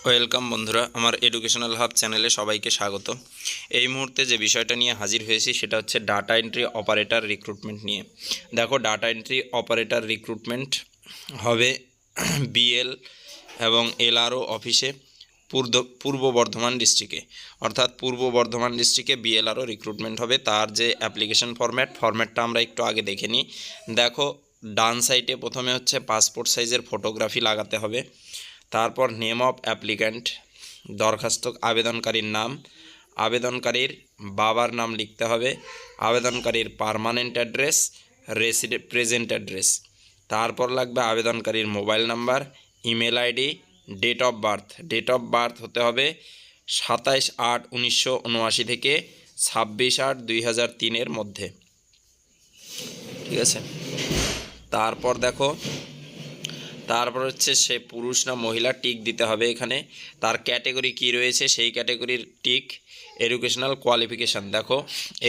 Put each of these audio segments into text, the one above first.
Welcome বন্ধুরা, আমার educational hub চ্যানেলে সবাইকে স্বাগত। এই মুহূর্তে যে বিষয়টা নিয়ে হাজির হয়েছি সেটা হচ্ছে ডাটা এন্ট্রি অপারেটর রিক্রুটমেন্ট নিয়ে। দেখো, ডাটা এন্ট্রি অপারেটর রিক্রুটমেন্ট হবে বিএল এবং এলআরও অফিসে পূর্ব বর্ধমান ডিস্ট্রিক্টে, অর্থাৎ পূর্ব বর্ধমান ডিস্ট্রিক্টে বিএলআরও রিক্রুটমেন্ট হবে। তার যে অ্যাপ্লিকেশন ফরম্যাটটা আমরা একটু আগে দেখে নিই। দেখো, ডান সাইডে প্রথমে হচ্ছে পাসপোর্ট সাইজের ফটোগ্রাফি লাগাতে হবে। তারপর নেম অফ অ্যাপ্লিক্যান্ট, দরখাস্ত আবেদনকারীর নাম, আবেদনকারীর বাবার নাম লিখতে হবে, আবেদনকারীর পার্মানেন্ট অ্যাড্রেস, প্রেজেন্ট অ্যাড্রেস। তারপর লাগবে আবেদনকারীর mobile number, email ID, date of birth হতে হবে 27/8/1979 থেকে 26/8/2003 মধ্যে। ঠিক আছে। তারপর হচ্ছে সে পুরুষ না মহিলা টিক দিতে হবে এখানে। তার ক্যাটেগরি কি রয়েছে সেই ক্যাটেগরির টিক। এডুকেশনাল কোয়ালিফিকেশান দেখো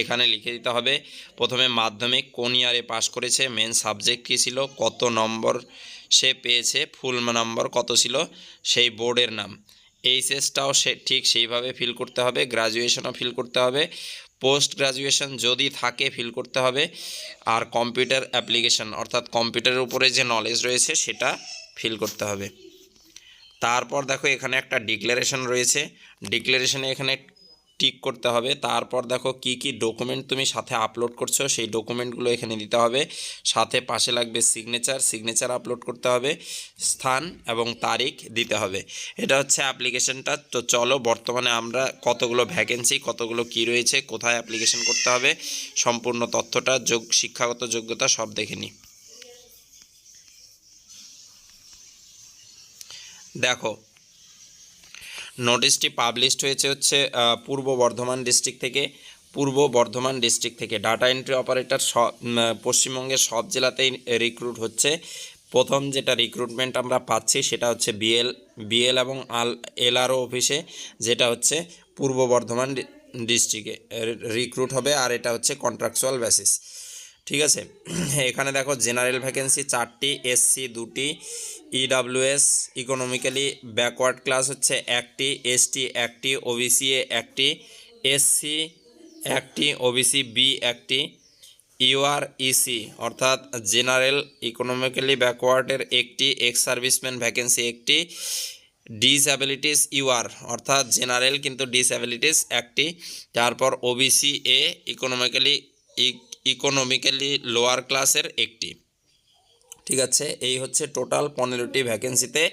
এখানে লিখে দিতে হবে। প্রথমে মাধ্যমিক কোন ইয়ারে পাস করেছে, মেন সাবজেক্ট কী ছিল, কত নম্বর সে পেয়েছে, ফুল নম্বর কত ছিল, সেই বোর্ডের নাম। এইচএসটাও সে ঠিক সেইভাবে ফিল করতে হবে, গ্রাজুয়েশনও ফিল করতে হবে, পোস্ট গ্রাজুয়েশন যদি থাকে ফিল করতে হবে, আর কম্পিউটার অ্যাপ্লিকেশন অর্থাৎ কম্পিউটারের উপরে যে নলেজ রয়েছে সেটা ফিল করতে হবে। তারপর দেখো এখানে একটা ডিক্লারেশন রয়েছে, ডিক্লারেশনে এখানে টিক করতে হবে। তারপর দেখো কি কি ডকুমেন্ট তুমি সাথে আপলোড করছো সেই ডকুমেন্টগুলো এখানে দিতে হবে। সাথে পাশে লাগবে সিগনেচার আপলোড করতে হবে, স্থান এবং তারিখ দিতে হবে। এটা হচ্ছে অ্যাপ্লিকেশনটা। তো চলো বর্তমানে আমরা কতগুলো ভ্যাকেন্সি, কতগুলো কি রয়েছে, কোথায় অ্যাপ্লিকেশন করতে হবে, সম্পূর্ণ তথ্যটা শিক্ষাগত যোগ্যতা সব দেখে নিই। দেখো, নোটিশটি পাবলিশড হয়েছে হচ্ছে পূর্ব বর্ধমান ডিস্ট্রিক্ট থেকে ডাটা এন্ট্রি অপারেটর পশ্চিমবঙ্গের সব জেলাতেই রিক্রুট হচ্ছে। প্রথম যেটা রিক্রুটমেন্ট আমরা পাচ্ছি সেটা হচ্ছে বিএল এবং এলআরও অফিসে, যেটা হচ্ছে পূর্ব বর্ধমান ডিস্ট্রিক্টে রিক্রুট হবে, আর এটা হচ্ছে কন্ট্রাকচুয়াল বেসিস। ঠিক আছে। এখানে দেখো জেনারেল ভ্যাকেন্সি 4টি, এসসি 2টি, ইডাব্লিউএস ইকোনমিক্যালি ব্যাকওয়ার্ড ক্লাস হচ্ছে 1টি, এসটি 1টি, ওবিসি এ 1টি, এসসি 1টি, ওবিসি বি 1টি, ইউআরইসি অর্থাৎ জেনারেল ইকোনমিক্যালি ব্যাকওয়ার্ডের 1টি, এক্স সার্ভিসম্যান ভ্যাকেন্সি 1টি, ডিসঅ্যাবিলিটিস ইউআর অর্থাৎ জেনারেল কিন্তু ডিসঅ্যাবিলিটিস 1টি, তারপর ওবিসি এ ইকোনমিক্যালি লোয়ার ক্লাসের 1টি। ঠিক আছে, এই হচ্ছে টোটাল 15টি ভ্যাকেন্সিতে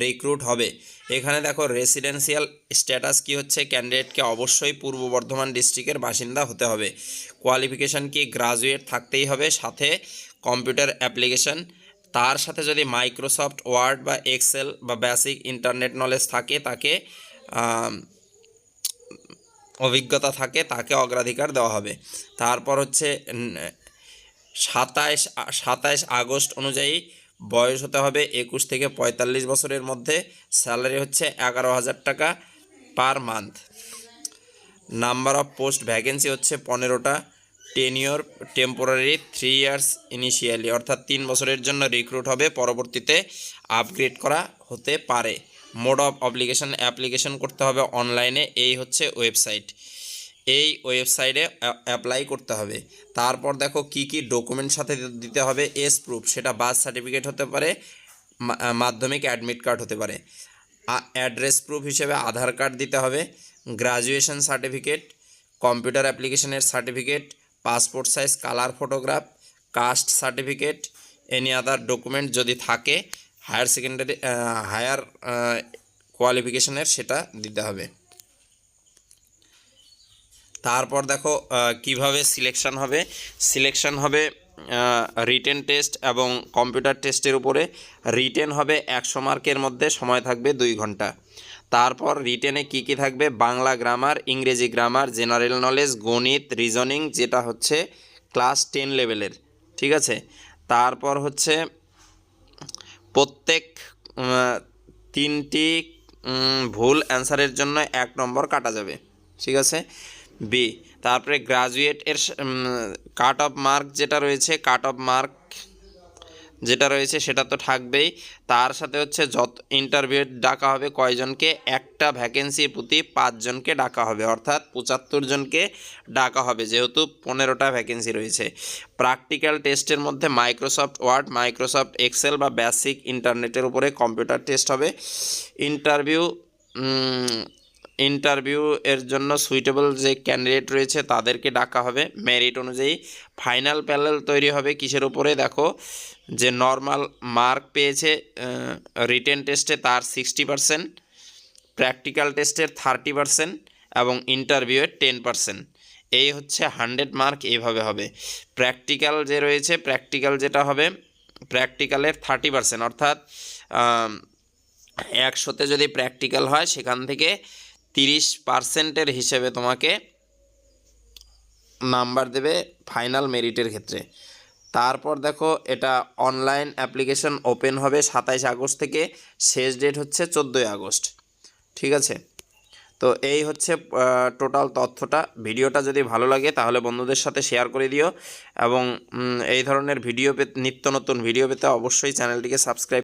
রিক্রুট হবে। এখানে দেখো রেসিডেন্সিয়াল স্ট্যাটাস কি হচ্ছে, ক্যান্ডিডেটকে অবশ্যই পূর্ব বর্ধমান ডিস্ট্রিক্টের বাসিন্দা হতে হবে। কোয়ালিফিকেশান কি, গ্রাজুয়েট থাকতেই হবে, সাথে কম্পিউটার অ্যাপ্লিকেশান, তার সাথে যদি মাইক্রোসফট ওয়ার্ড বা এক্সেল বা বেসিক ইন্টারনেট নলেজ থাকে, তাকে অভিজ্ঞতা থাকে, তাকে অগ্রাধিকার দেওয়া হবে। তারপর হচ্ছে 27 আগস্ট অনুযায়ী বয়স হতে হবে 21 থেকে 45 বছরের মধ্যে। স্যালারি হচ্ছে 11,000 টাকা per month. Number of post vacancy হচ্ছে 15টা। টেনিওর টেম্পোরারি 3 ইয়ার্স ইনিশিয়ালি অর্থাৎ 3 বছরের জন্য রিক্রুট হবে, পরবর্তীতে আপগ্রেড করা হতে পারে। মোড অফ অ্যাপ্লিকেশন করতে হবে অনলাইনে, এই হচ্ছে ওয়েবসাইট, এই ওয়েবসাইটে অ্যাপ্লাই করতে হবে। তারপর দেখো কি কি ডকুমেন্ট সাথে দিতে হবে। এস প্রুফ, সেটা বার্থ সার্টিফিকেট হতে পারে, মাধ্যমিক অ্যাডমিট কার্ড হতে পারে। অ্যাড্রেস প্রুফ হিসেবে আধার কার্ড দিতে হবে, গ্রাজুয়েশন সার্টিফিকেট, কম্পিউটার অ্যাপ্লিকেশনের certificate, passport size colour photograph, caste certificate, any other document যদি থাকে, হায়ার কোয়ালিফিকেশনের সেটা দিতে হবে। তারপর দেখো কিভাবে সিলেকশন হবে রিটেন টেস্ট এবং কম্পিউটার টেস্টের উপরে। রিটেন হবে 100 মার্কের মধ্যে, সময় থাকবে 2 ঘন্টা। তারপর রিটেনে কি কি থাকবে, বাংলা গ্রামার, ইংরেজি গ্রামার, জেনারেল নলেজ, গণিত, রিজনিং যেটা হচ্ছে ক্লাস 10 লেভেলের। ঠিক আছে। তারপর হচ্ছে প্রত্যেক 3টি ভুল অ্যান্সারের জন্য 1 নম্বর কাটা যাবে। ঠিক আছে। বি, তারপরে গ্রাজুয়েট এর কাট অফ মার্ক যেটা রয়েছে, কাট অফ মার্ক যেটা রয়েছে সেটা তো থাকবেই, তার সাথে হচ্ছে যত ইন্টারভিউ ডাকা হবে কয়জনকে, একটা ভ্যাকেন্সির প্রতি 5 জনকে ডাকা হবে, অর্থাৎ 75 জনকে ডাকা হবে, যেহেতু 15টা ভ্যাকেন্সি রয়েছে। প্র্যাকটিক্যাল টেস্টের মধ্যে মাইক্রোসফট ওয়ার্ড, মাইক্রোসফট এক্সেল বা বেসিক ইন্টারনেটের উপরে কম্পিউটার টেস্ট হবে। ইন্টারভিউ এর জন্য সুইটেবল যে ক্যান্ডিডেট রয়েছে তাদেরকে ডাকা হবে মেরিট অনুযায়ী। ফাইনাল প্যানেল তৈরি হবে কিসের উপরে, দেখো যে নর্মাল মার্ক পেয়েছে রিটেন টেস্টে তার 60%, প্র্যাকটিক্যাল টেস্টের 30% এবং ইন্টারভিউয়ের 10%। এই হচ্ছে 100 মার্ক, এইভাবে হবে। প্র্যাকটিক্যাল যে রয়েছে, প্র্যাকটিক্যাল যেটা হবে, প্র্যাকটিক্যালের 30%, অর্থাৎ 100তে যদি প্র্যাকটিক্যাল হয় সেখান থেকে 30%-এর হিসেবে তোমাকে নাম্বার দেবে ফাইনাল মেরিটের ক্ষেত্রে। তারপর দেখো এটা অনলাইন অ্যাপ্লিকেশন ওপেন হবে 27 আগস্ট থেকে, শেষ ডেট হচ্ছে 14 আগস্ট। ঠিক আছে, তো এই হচ্ছে টোটাল তথ্যটা। ভিডিওটা যদি ভালো লাগে তাহলে বন্ধুদের সাথে শেয়ার করে দিও এবং এই ধরনের ভিডিও পেতে, নিত্য নতুন ভিডিও পেতে অবশ্যই চ্যানেলটিকে সাবস্ক্রাইব